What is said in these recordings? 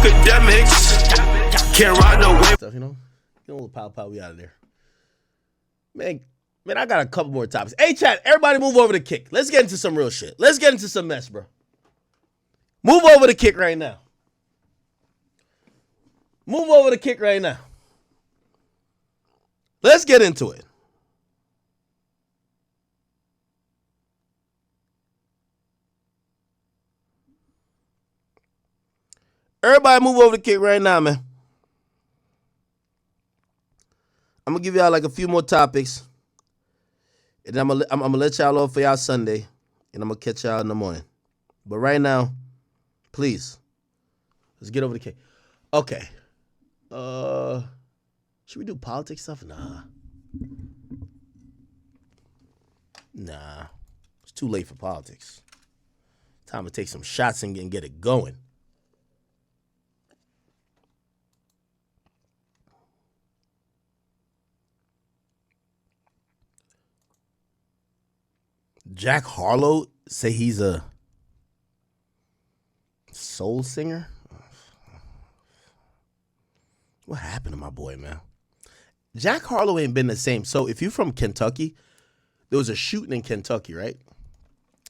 Akademiks can't ride no wave. Stuff, you know? Get a little pow, we out of there. Man, I got a couple more topics. Hey, chat, everybody move over to Kick. Let's get into some real shit. Let's get into some mess, bro. Move over to Kick right now. Move over to Kick right now. Let's get into it. Everybody move over to Kick right now, man. I'm going to give y'all like a few more topics. And I'm gonna let y'all off for y'all Sunday. And I'm going to catch y'all in the morning. But right now, please, let's get over to Kick. Okay. Should we do politics stuff? Nah. It's too late for politics. Time to take some shots and get it going. Jack Harlow say he's a soul singer? What happened to my boy, man? Jack Harlow ain't been the same. So if you're from Kentucky, there was a shooting in Kentucky, right?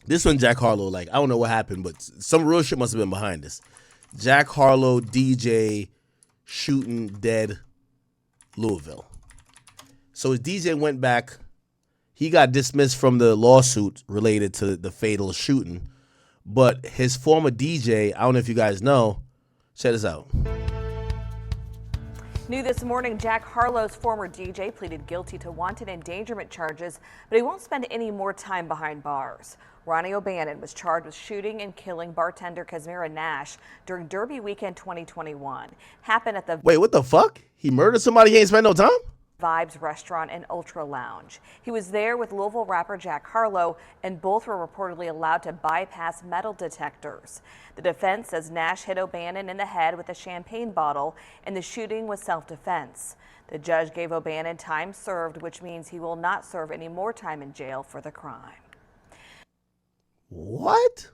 This one, Jack Harlow, like, I don't know what happened, but some real shit must have been behind this. Jack Harlow, DJ, shooting, dead, Louisville. So his DJ went back. He got dismissed from the lawsuit related to the fatal shooting. But his former DJ, I don't know if you guys know, check this out. New this morning, Jack Harlow's former DJ pleaded guilty to wanton endangerment charges, but he won't spend any more time behind bars. Ronnie O'Bannon was charged with shooting and killing bartender Kazmira Nash during Derby weekend 2021. Happened at the... Wait, what the fuck? He murdered somebody he ain't spent no time? Vibes Restaurant and Ultra Lounge. He was there with Louisville rapper Jack Harlow, and both were reportedly allowed to bypass metal detectors. The defense says Nash hit O'Bannon in the head with a champagne bottle, and the shooting was self-defense. The judge gave O'Bannon time served, which means he will not serve any more time in jail for the crime. What?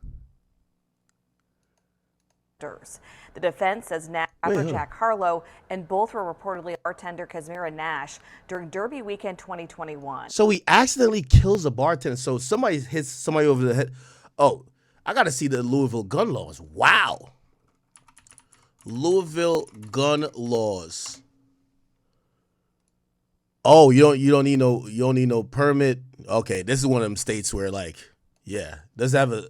The defense says rapper Jack Harlow, and both were reportedly bartender Kazmira Nash during Derby weekend 2021. So he accidentally kills a bartender. So somebody hits somebody over the head. Oh, I got to see the Louisville gun laws. Wow. Louisville gun laws. Oh, you don't need no permit. Okay, this is one of them states where, like, yeah, does have a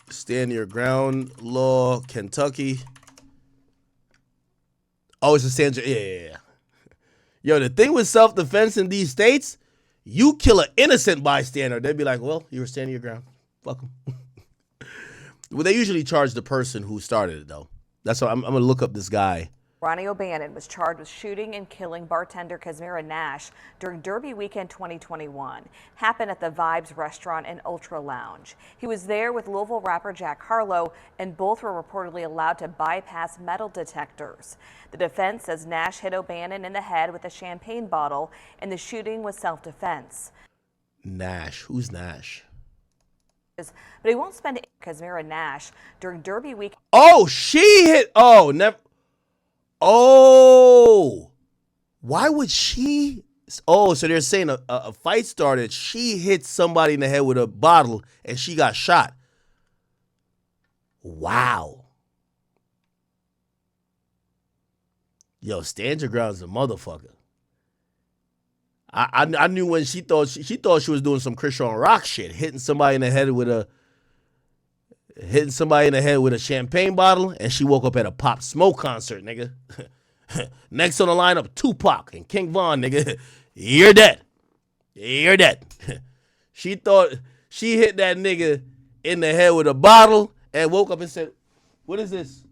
stand your ground law, Kentucky. Oh, it's a stand. Yeah. Yo, the thing with self-defense in these states, you kill an innocent bystander, they'd be like, well, you were standing your ground. Fuck them. Well, they usually charge the person who started it, though. That's why I'm going to look up this guy. Ronnie O'Bannon was charged with shooting and killing bartender Kazmira Nash during Derby weekend 2021. Happened at the Vibes Restaurant and Ultra Lounge. He was there with Louisville rapper Jack Harlow, and both were reportedly allowed to bypass metal detectors. The defense says Nash hit O'Bannon in the head with a champagne bottle, and the shooting was self-defense. Nash. Who's Nash? But he won't spend Kazmira Nash during Derby week. Oh, she hit. Oh, never. Oh, why would she? Oh, so they're saying a fight started. She hit somebody in the head with a bottle and she got shot. Wow. Yo, stand your ground is a motherfucker. I knew when she thought she was doing some Christian rock shit, hitting somebody in the head with a champagne bottle, and she woke up at a Pop Smoke concert, nigga. Next on the lineup, Tupac and King Von, nigga. You're dead. You're dead. She thought she hit that nigga in the head with a bottle and woke up and said, what is this?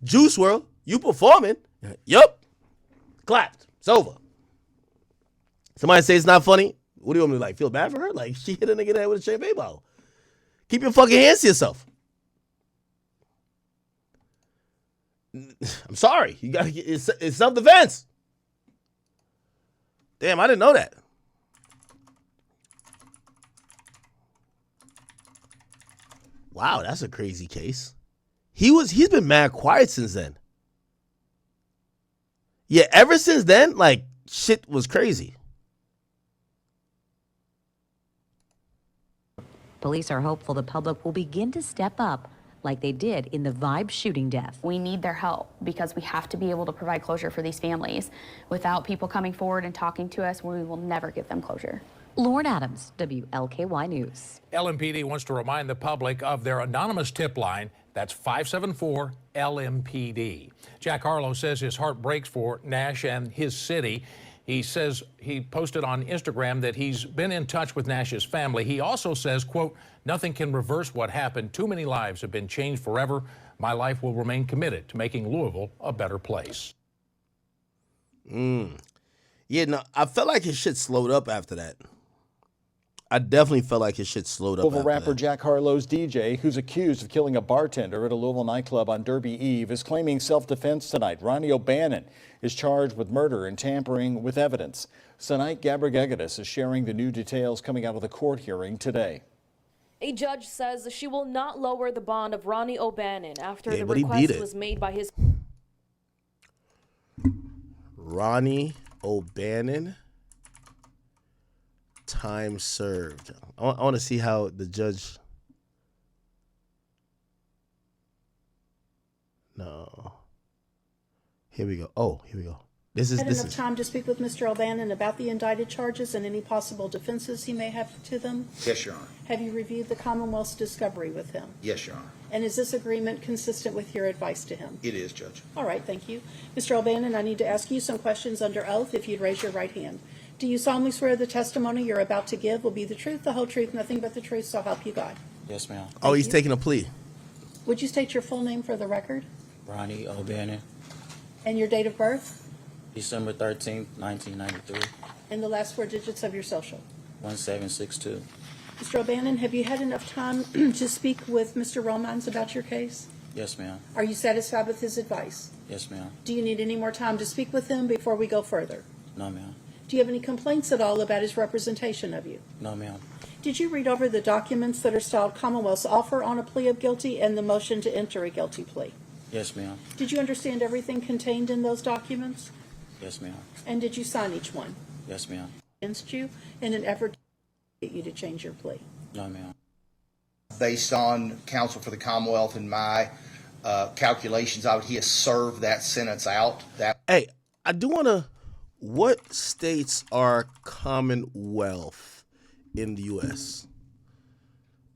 Juice WRLD, you performing? Yup. Clapped. It's over. Somebody say it's not funny? What do you want me to, like, feel bad for her? Like, she hit a nigga in the head with a champagne bottle. Keep your fucking hands to yourself. I'm sorry. You gotta get it's self-defense. Damn, I didn't know that. Wow, that's a crazy case. He's been mad quiet since then. Yeah, ever since then, like, shit was crazy. Police are hopeful the public will begin to step up like they did in the Vibe shooting death. We need their help because we have to be able to provide closure for these families. Without people coming forward and talking to us, we will never give them closure. Lauren Adams, WLKY News. LMPD wants to remind the public of their anonymous tip line. That's 574-LMPD. Jack Harlow says his heart breaks for Nash and his city. He says he posted on Instagram that he's been in touch with Nash's family. He also says, quote, "Nothing can reverse what happened. Too many lives have been changed forever. My life will remain committed to making Louisville a better place." Yeah, no, I felt like his shit slowed up after that. I definitely felt like his shit slowed up. Louisville rapper Jack Harlow's DJ, who's accused of killing a bartender at a Louisville nightclub on Derby Eve, is claiming self-defense tonight. Ronnie O'Bannon is charged with murder and tampering with evidence. Tonight, Gabrigagadis is sharing the new details coming out of the court hearing today. A judge says she will not lower the bond of Ronnie O'Bannon after the but he beat request it. was made by his... Ronnie O'Bannon. Time served. I want to see how the judge. No. Here we go. Oh, here we go. This is enough time to speak with Mr. O'Bannon about the indicted charges and any possible defenses he may have to them? Yes, Your Honor. Have you reviewed the Commonwealth's discovery with him? Yes, Your Honor. And is this agreement consistent with your advice to him? It is, Judge. All right, thank you. Mr. O'Bannon, I need to ask you some questions under oath if you'd raise your right hand. Do you solemnly swear the testimony you're about to give will be the truth, the whole truth, nothing but the truth, so help you God? Yes, ma'am. Oh, he's taking a plea. Would you state your full name for the record Ronnie O'Bannon, and your date of birth December 13th, 1993, and the last 4 digits of your social? 1762. Mr. O'Bannon, have you had enough time to speak with Mr. Romans about your case? Yes, ma'am. Are you satisfied with his advice? Yes, ma'am. Do you need any more time to speak with him before we go further? No, ma'am. Do you have any complaints at all about his representation of you? No, ma'am. Did you read over the documents that are styled Commonwealth's offer on a plea of guilty and the motion to enter a guilty plea? Yes, ma'am. Did you understand everything contained in those documents? Yes, ma'am. And did you sign each one? Yes, ma'am. Against you in an effort to get you to change your plea? No, ma'am. Based on counsel for the Commonwealth and my calculations of it, he has served that sentence out. Hey, I do want to. What states are Commonwealth in the U.S.?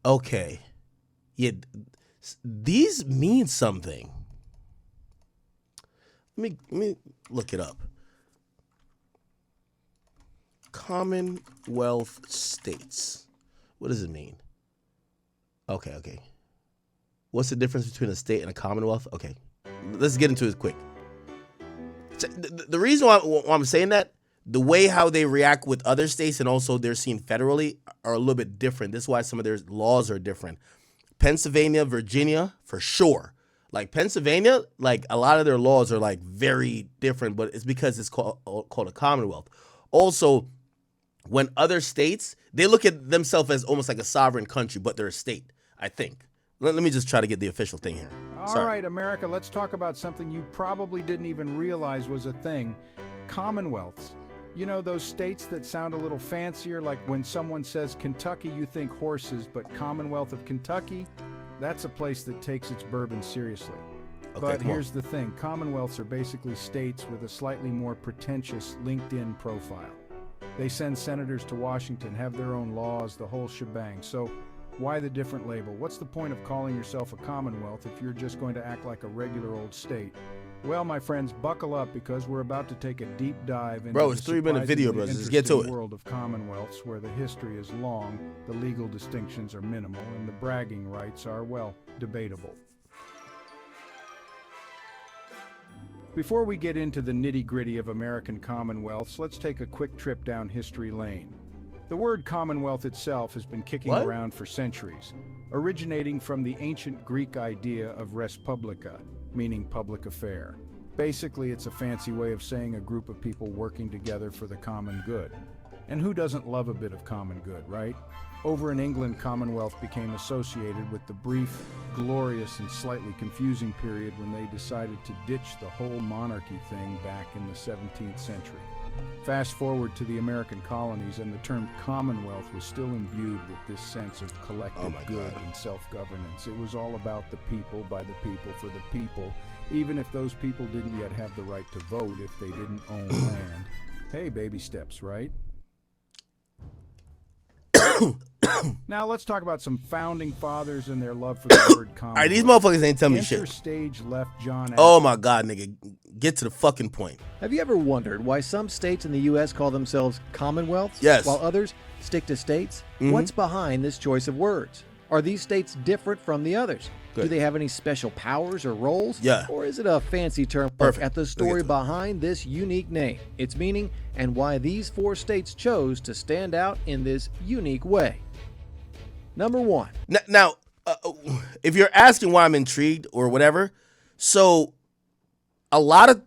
Okay. Yeah, these mean something. Let me look it up. Commonwealth states. What does it mean? Okay. What's the difference between a state and a Commonwealth? Okay. Let's get into it quick. The reason why I'm saying that, the way how they react with other states and also they're seen federally are a little bit different. This is why some of their laws are different. Pennsylvania, Virginia, for sure. Like Pennsylvania, like a lot of their laws are like very different, but it's because it's called a Commonwealth. Also, when other states, they look at themselves as almost like a sovereign country, but they're a state, I think. Let me just try to get the official thing here. All right, America, let's talk about something you probably didn't even realize was a thing. Commonwealths. You know, those states that sound a little fancier, like when someone says Kentucky, you think horses, but Commonwealth of Kentucky, that's a place that takes its bourbon seriously. Okay, but here's the thing. Commonwealths are basically states with a slightly more pretentious LinkedIn profile. They send senators to Washington, have their own laws, the whole shebang. So why the different label? What's the point of calling yourself a Commonwealth if you're just going to act like a regular old state? Well, my friends, buckle up because we're about to take a deep dive into it's the 3-minute video, bro. Just get to it. world of Commonwealths where the history is long, the legal distinctions are minimal, and the bragging rights are, well, debatable. Before we get into the nitty-gritty of American Commonwealths, let's take a quick trip down history lane. The word Commonwealth itself has been kicking around for centuries, originating from the ancient Greek idea of res publica, meaning public affair. Basically, it's a fancy way of saying a group of people working together for the common good. And who doesn't love a bit of common good, right? Over in England, Commonwealth became associated with the brief, glorious, and slightly confusing period when they decided to ditch the whole monarchy thing back in the 17th century. Fast forward to the American colonies, and the term Commonwealth was still imbued with this sense of collective good and self-governance. It was all about the people, by the people, for the people, even if those people didn't yet have the right to vote if they didn't own land. Hey, baby steps, right? Now let's talk about some founding fathers and their love for the word Commonwealth. All right, these motherfuckers ain't telling me shit. Stage left John. Oh my God, nigga, get to the fucking point. Have you ever wondered why some states in the U.S. call themselves commonwealths, yes, while others stick to states? What's behind this choice of words? Are these states different from the others? Good. Do they have any special powers or roles? Yeah. Or is it a fancy term? Perfect. At the story behind this unique name, its meaning, and why these 4 states chose to stand out in this unique way. Number 1. Now, if you're asking why I'm intrigued or whatever, so a lot of,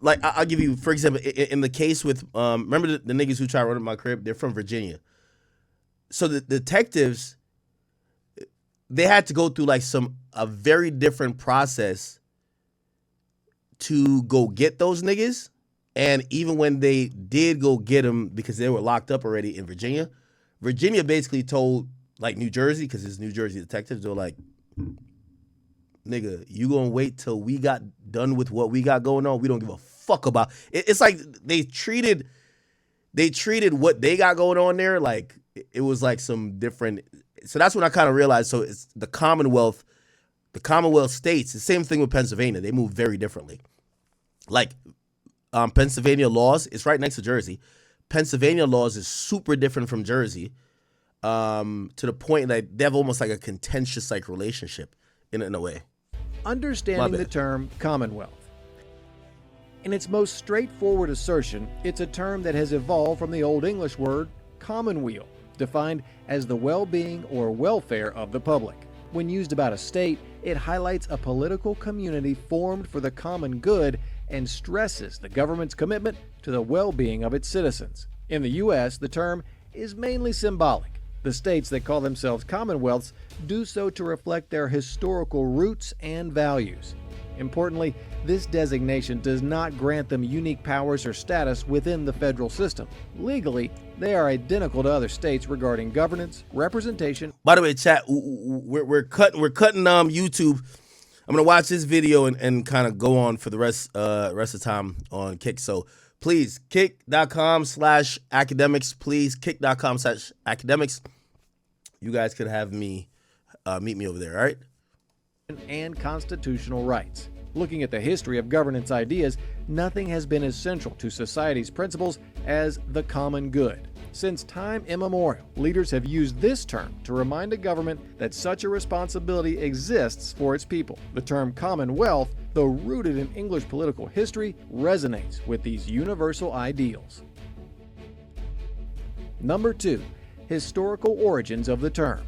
like, I'll give you, for example, in the case with, remember the niggas who tried to run up my crib? They're from Virginia. So the detectives, they had to go through like a very different process to go get those niggas. And even when they did go get them, because they were locked up already in Virginia, Virginia basically told like New Jersey, because it's New Jersey detectives, they're like, nigga, you gonna wait till we got done with what we got going on? We don't give a fuck about it. It's like they treated what they got going on there like it was like some different. So that's when I kind of realized, so it's the Commonwealth states, the same thing with Pennsylvania. They move very differently. Like Pennsylvania laws, it's right next to Jersey. Pennsylvania laws is super different from Jersey, to the point that they have almost like a contentious like relationship in a way. Understanding the term Commonwealth. In its most straightforward assertion, it's a term that has evolved from the Old English word commonweal, defined as the well-being or welfare of the public. When used about a state, it highlights a political community formed for the common good and stresses the government's commitment to the well-being of its citizens. In the U.S., the term is mainly symbolic. The states that call themselves commonwealths do so to reflect their historical roots and values. Importantly, this designation does not grant them unique powers or status within the federal system. Legally, they are identical to other states regarding governance, representation. By the way, chat, we're cutting YouTube. I'm gonna watch this video and kind of go on for the rest of the time on Kick. So please, kick.com/academics. Please, kick.com/academics. You guys could have me meet me over there, all right? And constitutional rights. Looking at the history of governance ideas, nothing has been as central to society's principles as the common good. Since time immemorial, leaders have used this term to remind a government that such a responsibility exists for its people. The term commonwealth, though rooted in English political history, resonates with these universal ideals. Number 2, historical origins of the term.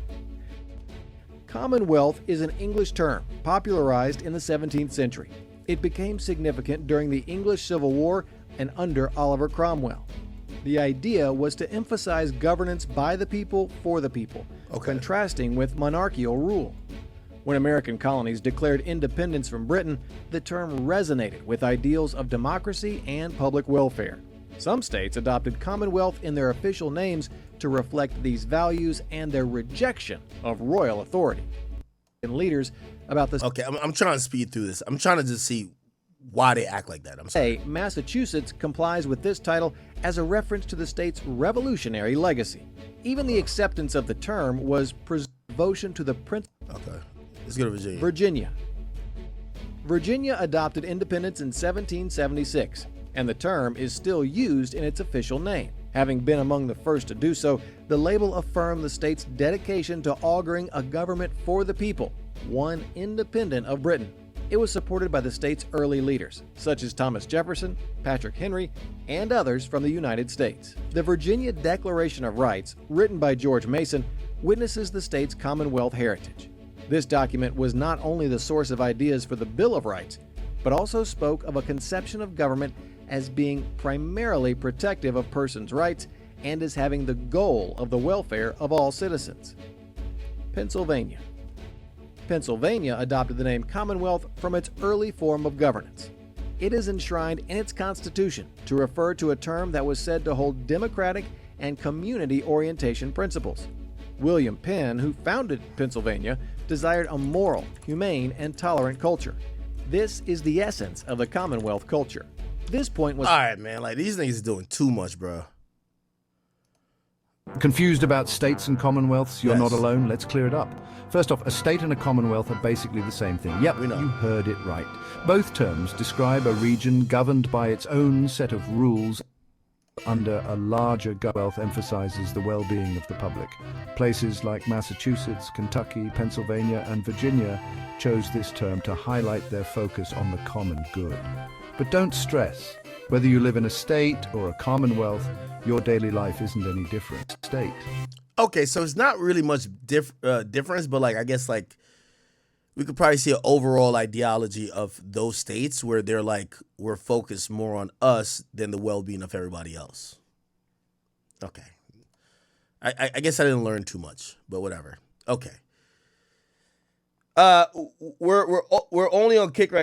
Commonwealth is an English term popularized in the 17th century. It became significant during the English Civil War and under Oliver Cromwell. The idea was to emphasize governance by the people for the people, contrasting with monarchical rule. When American colonies declared independence from Britain, the term resonated with ideals of democracy and public welfare. Some states adopted Commonwealth in their official names to reflect these values and their rejection of royal authority. And leaders about this. Okay, I'm trying to speed through this. I'm trying to just see why they act like that. I'm sorry. Massachusetts complies with this title as a reference to the state's revolutionary legacy. Even the acceptance of the term was devotion to the principle. Okay, let's go to Virginia. Virginia adopted independence in 1776, and the term is still used in its official name. Having been among the first to do so, the label affirmed the state's dedication to auguring a government for the people, one independent of Britain. It was supported by the state's early leaders, such as Thomas Jefferson, Patrick Henry, and others from the United States. The Virginia Declaration of Rights, written by George Mason, witnesses the state's Commonwealth heritage. This document was not only the source of ideas for the Bill of Rights, but also spoke of a conception of government as being primarily protective of persons' rights and as having the goal of the welfare of all citizens. Pennsylvania. Pennsylvania adopted the name Commonwealth from its early form of governance. It is enshrined in its constitution to refer to a term that was said to hold democratic and community orientation principles. William Penn, who founded Pennsylvania, desired a moral, humane, and tolerant culture. This is the essence of the Commonwealth culture. This point was... All right, man. Like, these niggas doing too much, bro. Confused about states and commonwealths? You're Yes. not alone. Let's clear it up. First off, a state and a commonwealth are basically the same thing. Yep, We know. you heard it right. Both terms describe a region governed by its own set of rules under a larger commonwealth emphasizes the well-being of the public. Places like Massachusetts, Kentucky, Pennsylvania, and Virginia chose this term to highlight their focus on the common good. But don't stress. Whether you live in a state or a commonwealth, your daily life isn't any different. State. Okay, so it's not really much difference, but like I guess like we could probably see an overall ideology of those states where they're like we're focused more on us than the well-being of everybody else. Okay, I guess I didn't learn too much, but whatever. Okay, we're only on Kick right.